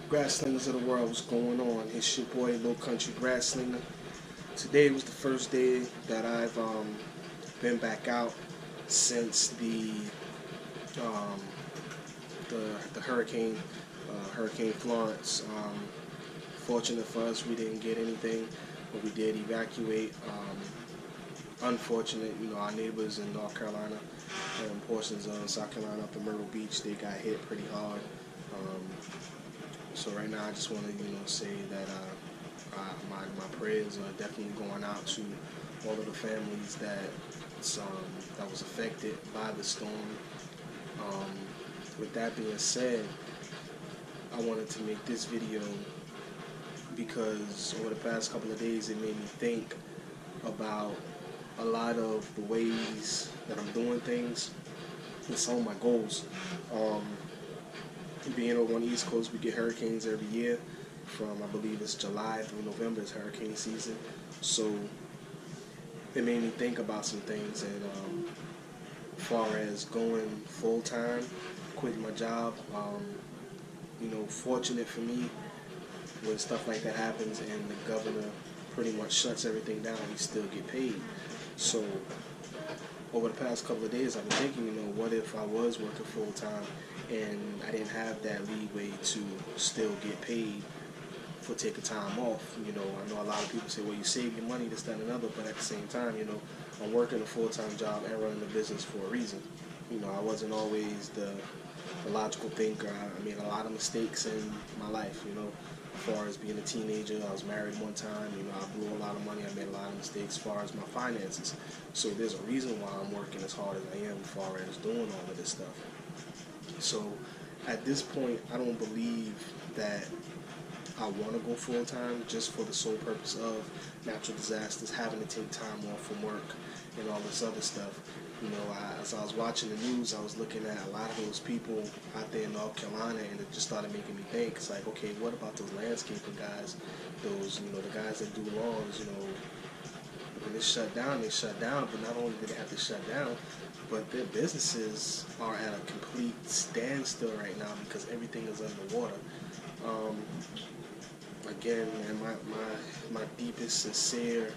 Grass slingers of the world, what's going on? It's your boy, Low Country Grass Slinger. Today was the first day that I've been back out since um, the Hurricane Florence. Fortunate for us, we didn't get anything, but we did evacuate. Unfortunate, our neighbors in North Carolina and portions of South Carolina up in Myrtle Beach, they got hit pretty hard. Um, so right now, I just want to, say that my prayers are definitely going out to all of the families that was affected by the storm. Um, with that being said, I wanted to make this video because over the past couple of days, it made me think about a lot of the ways that I'm doing things and some of my goals. Being over on the East Coast, we get hurricanes every year. From, I believe it's July through November is hurricane season. So it made me think about some things, and as far as going full time, quitting my job, fortunate for me, when stuff like that happens and the governor pretty much shuts everything down, we still get paid. So over the past couple of days, I've been thinking, what if I was working full time and I didn't have that leeway to still get paid for taking time off? I know a lot of people say, well, you save your money, this, that, and another, but at the same time, I'm working a full-time job and running the business for a reason. I wasn't always the logical thinker. I made a lot of mistakes in my life, as far as being a teenager. I was married one time, I blew a lot of money, I made a lot of mistakes as far as my finances. So there's a reason why I'm working as hard as I am as far as doing all of this stuff. So at this point, I don't believe that I want to go full time just for the sole purpose of natural disasters, having to take time off from work and all this other stuff. As I was watching the news, I was looking at a lot of those people out there in North Carolina, and it just started making me think. It's like, okay, what about those landscaping guys? Those, the guys that do lawns, when they shut down, they shut down, but not only did they have to shut down, but their businesses are at a complete standstill right now because everything is underwater. Again, man, my deepest, sincere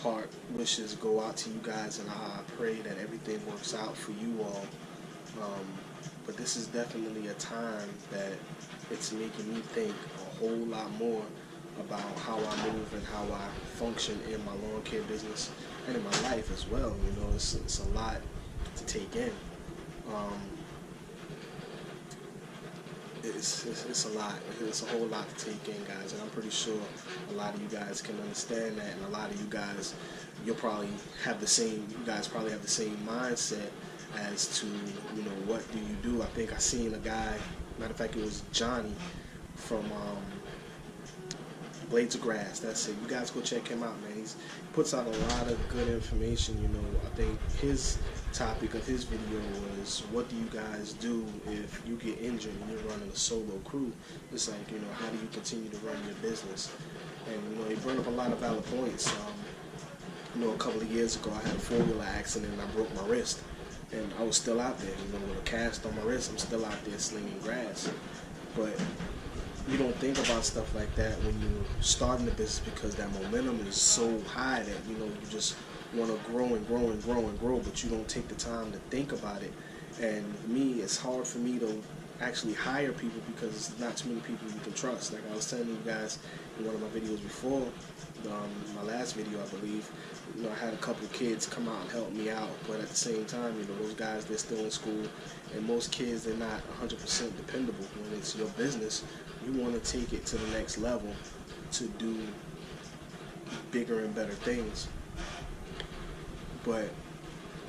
heart wishes go out to you guys, and I pray that everything works out for you all. But this is definitely a time that it's making me think a whole lot more about how I move and how I function in my lawn care business and in my life as well. It's a lot to take in. It's a lot. It's a whole lot to take in, guys, and I'm pretty sure a lot of you guys can understand that, and a lot of you guys, you guys probably have the same mindset as to, what do you do? I think I seen a guy, matter of fact, it was Johnny from Blades of Grass. That's it. You guys go check him out, man. He puts out a lot of good information. I think his topic of his video was, what do you guys do if you get injured and you're running a solo crew? It's like, how do you continue to run your business? And, he brought up a lot of valid points. A couple of years ago, I had a four-wheeler accident and I broke my wrist. And I was still out there, with a cast on my wrist. I'm still out there slinging grass. But you don't think about stuff like that when you're starting the business, because that momentum is so high that, you just want to grow and grow and grow and grow, but you don't take the time to think about it. And me, it's hard for me to actually hire people because there's not too many people you can trust. Like I was telling you guys in one of my videos before, my last video, I believe, I had a couple of kids come out and help me out, but at the same time, those guys, they're still in school, and most kids, they're not 100% dependable. When it's your business, you want to take it to the next level to do bigger and better things. But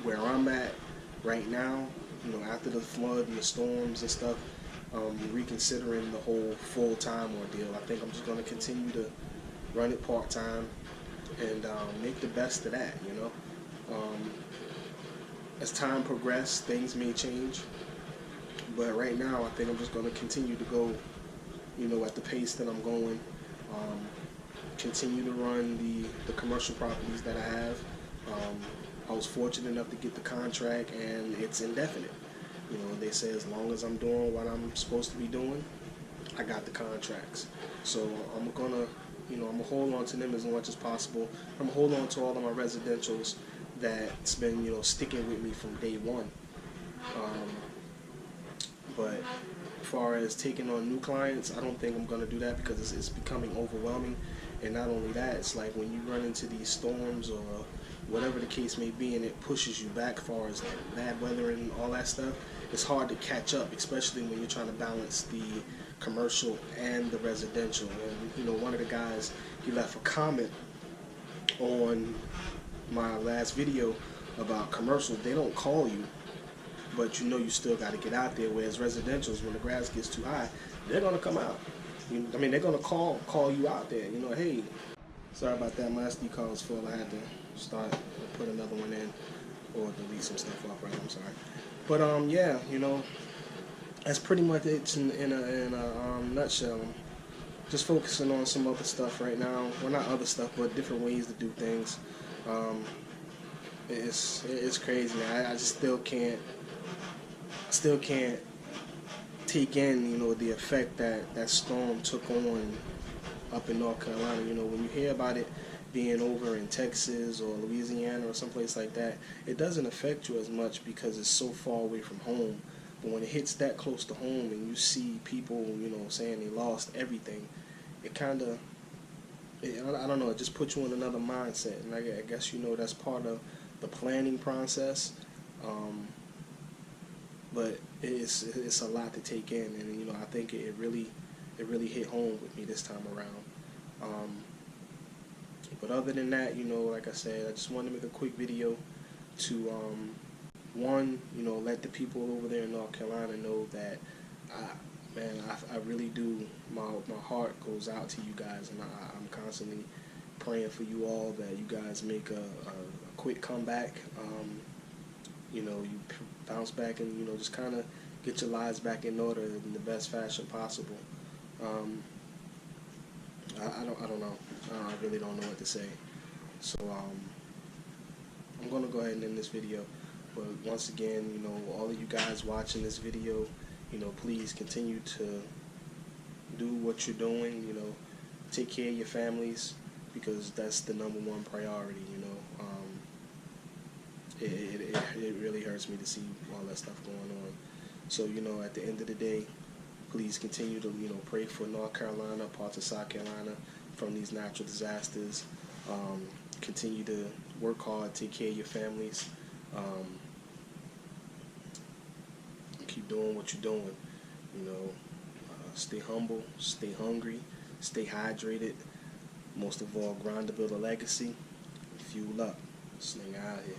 where I'm at right now, after the flood and the storms and stuff, reconsidering the whole full-time ordeal. I think I'm just going to continue to run it part-time and make the best of that, As time progresses, things may change. But right now, I think I'm just going to continue to go, at the pace that I'm going. Continue to run the commercial properties that I have. I was fortunate enough to get the contract, and it's indefinite. They say as long as I'm doing what I'm supposed to be doing, I got the contracts. So I'm gonna, I'm gonna hold on to them as much as possible. I'm gonna hold on to all of my residentials that's been, sticking with me from day one. But as far as taking on new clients, I don't think I'm going to do that because it's becoming overwhelming. And not only that, it's like when you run into these storms or whatever the case may be, and it pushes you back as far as like bad weather and all that stuff, it's hard to catch up, especially when you're trying to balance the commercial and the residential. And one of the guys, he left a comment on my last video about commercials. They don't call you, but you still got to get out there. Whereas residentials, when the grass gets too high, they're gonna come out. They're gonna call you out there. Hey, sorry about that. My SD card was full. I had to start put another one in or delete some stuff off. Right, I'm sorry. But yeah, that's pretty much it in a nutshell. Just focusing on some other stuff right now. Well, not other stuff, but different ways to do things. It's crazy, man. I just still can't take in, the effect that storm took on up in North Carolina. When you hear about it being over in Texas or Louisiana or someplace like that, it doesn't affect you as much because it's so far away from home. But when it hits that close to home and you see people, saying they lost everything, it kind of, I don't know, it just puts you in another mindset. And I guess, that's part of the planning process. But it's a lot to take in, and I think it really hit home with me this time around. But other than that, like I said, I just wanted to make a quick video to one, let the people over there in North Carolina know that I really do. My heart goes out to you guys, and I'm constantly praying for you all that you guys make a quick comeback. You bounce back and just kind of get your lives back in order in the best fashion possible. I don't know. I really don't know what to say. So I'm gonna go ahead and end this video. But once again, all of you guys watching this video, please continue to do what you're doing. Take care of your families because that's the #1 priority. It really hurts me to see all that stuff going on. So, at the end of the day, please continue to, pray for North Carolina, parts of South Carolina from these natural disasters. Continue to work hard, take care of your families. Keep doing what you're doing. Stay humble, stay hungry, stay hydrated. Most of all, grind to build a legacy. Fuel up. Sling out here.